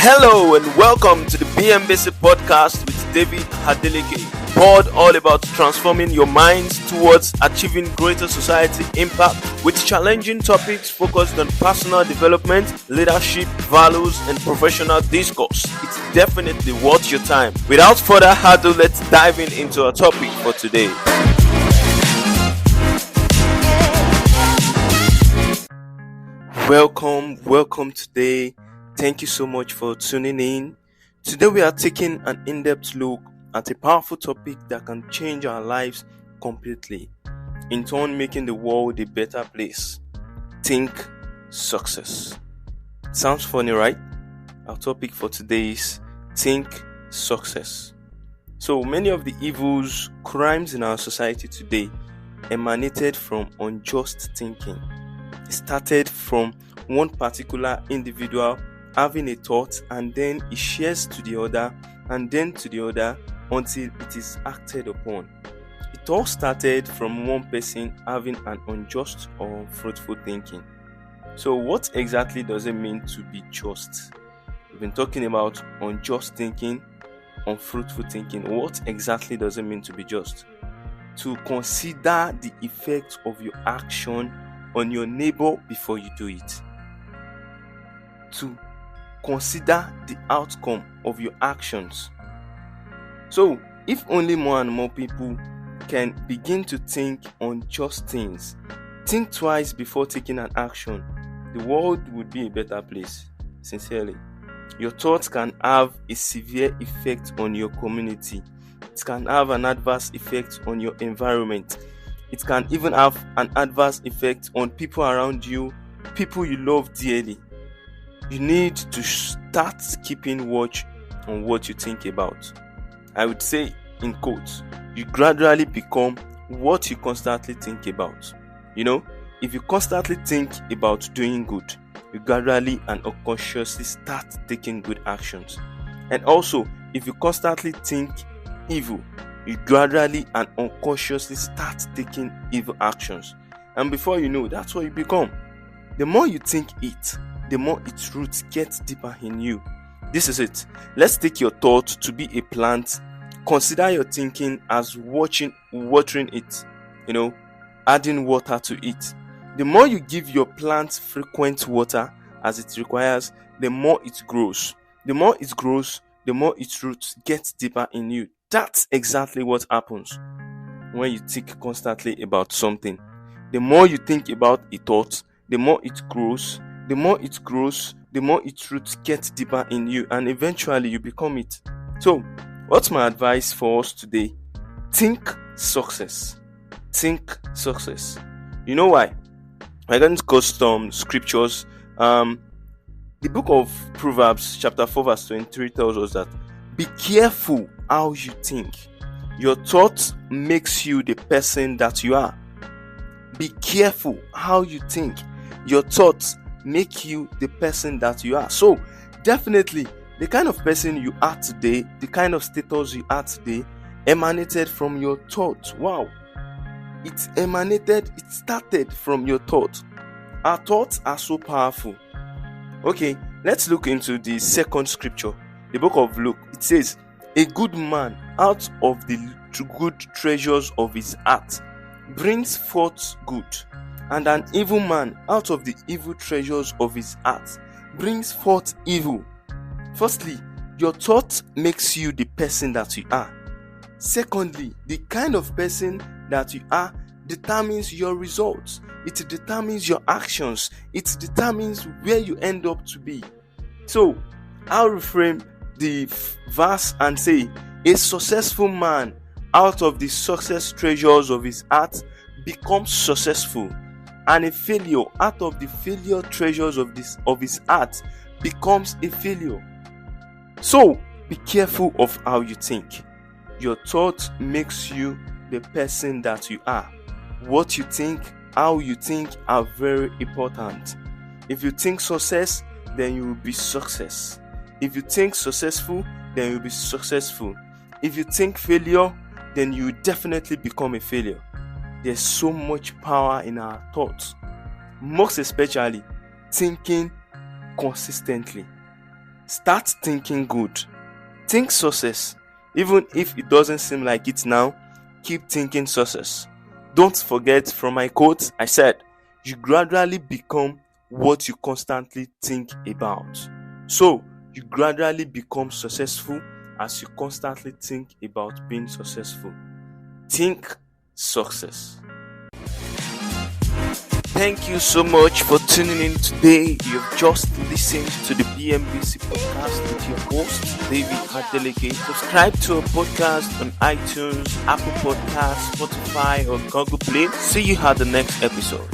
Hello and welcome to the BMBC Podcast with David Hadeleke. Pod all about transforming your minds towards achieving greater society impact with challenging topics focused on personal development, leadership, values, and professional discourse. It's definitely worth your time. Without further ado, let's dive into our topic for today. Welcome today. Thank you so much for tuning in. Today we are taking an in-depth look at a powerful topic that can change our lives completely, in turn making the world a better place. Think success. Sounds funny, right? Our topic for today is think success. So many of the evils, crimes in our society today emanated from unjust thinking. It started from one particular individual having a thought, and then it shares to the other, and then to the other, until it is acted upon. It all started from one person having an unjust or fruitful thinking. So what exactly does it mean to be just? We've been talking about unjust thinking, unfruitful thinking. What exactly does it mean to be just? To consider the effect of your action on your neighbor before you do it. To consider the outcome of your actions. So, if only more and more people can begin to think on just things, think twice before taking an action, the world would be a better place. Sincerely, your thoughts can have a severe effect on your community. It can have an adverse effect on your environment. It can even have an adverse effect on people around you, people you love dearly. You need to start keeping watch on what you think about. I would say, in quotes, you gradually become what you constantly think about. If you constantly think about doing good, you gradually and unconsciously start taking good actions. And also, if you constantly think evil, you gradually and unconsciously start taking evil actions. And before you know, that's what you become. The more you think it, the more its roots get deeper in you. This is it. Let's take your thought to be a plant. Consider your thinking as watering it, adding water to it. The more you give your plant frequent water as it requires, the more it grows. The more it grows, the more its roots get deeper in you. That's exactly what happens when you think constantly about something. The more you think about a thought, the more it grows. The more it grows, the more its roots get deeper in you, and eventually you become it. So, what's my advice for us today? Think success. Think success. You know why? We're going to go some scriptures. The book of Proverbs, chapter 4, verse 23 tells us that be careful how you think. Your thoughts makes you the person that you are. Be careful how you think. Your thoughts make you the person that you are. So definitely the kind of person you are today, the kind of status you are today, emanated from your thoughts. Wow. It started from your thoughts. Our thoughts are so powerful. Okay, let's look into the second scripture, the book of Luke. It says, a good man out of the good treasures of his heart brings forth good, and an evil man out of the evil treasures of his heart brings forth evil. Firstly, your thought makes you the person that you are. Secondly, the kind of person that you are determines your results. It determines your actions. It determines where you end up to be. So, I'll reframe the verse and say, a successful man out of the success treasures of his heart becomes successful. And a failure out of the failure treasures of his heart becomes a failure. So be careful of how you think. Your thought makes you the person that you are. What you think, how you think are very important. If you think success, then you will be success. If you think successful, then you'll be successful. If you think failure, then you will definitely become a failure. There's so much power in our thoughts, most especially thinking consistently. Start thinking good. Think success. Even if it doesn't seem like it now, keep thinking success. Don't forget, from my quote, I said, you gradually become what you constantly think about. So, you gradually become successful as you constantly think about being successful. Think success. Thank you so much for tuning in today. You've just listened to the BMBC Podcast with your host, David Adeleke. Subscribe to our podcast on iTunes, Apple Podcasts, Spotify, or Google Play. See you at the next episode.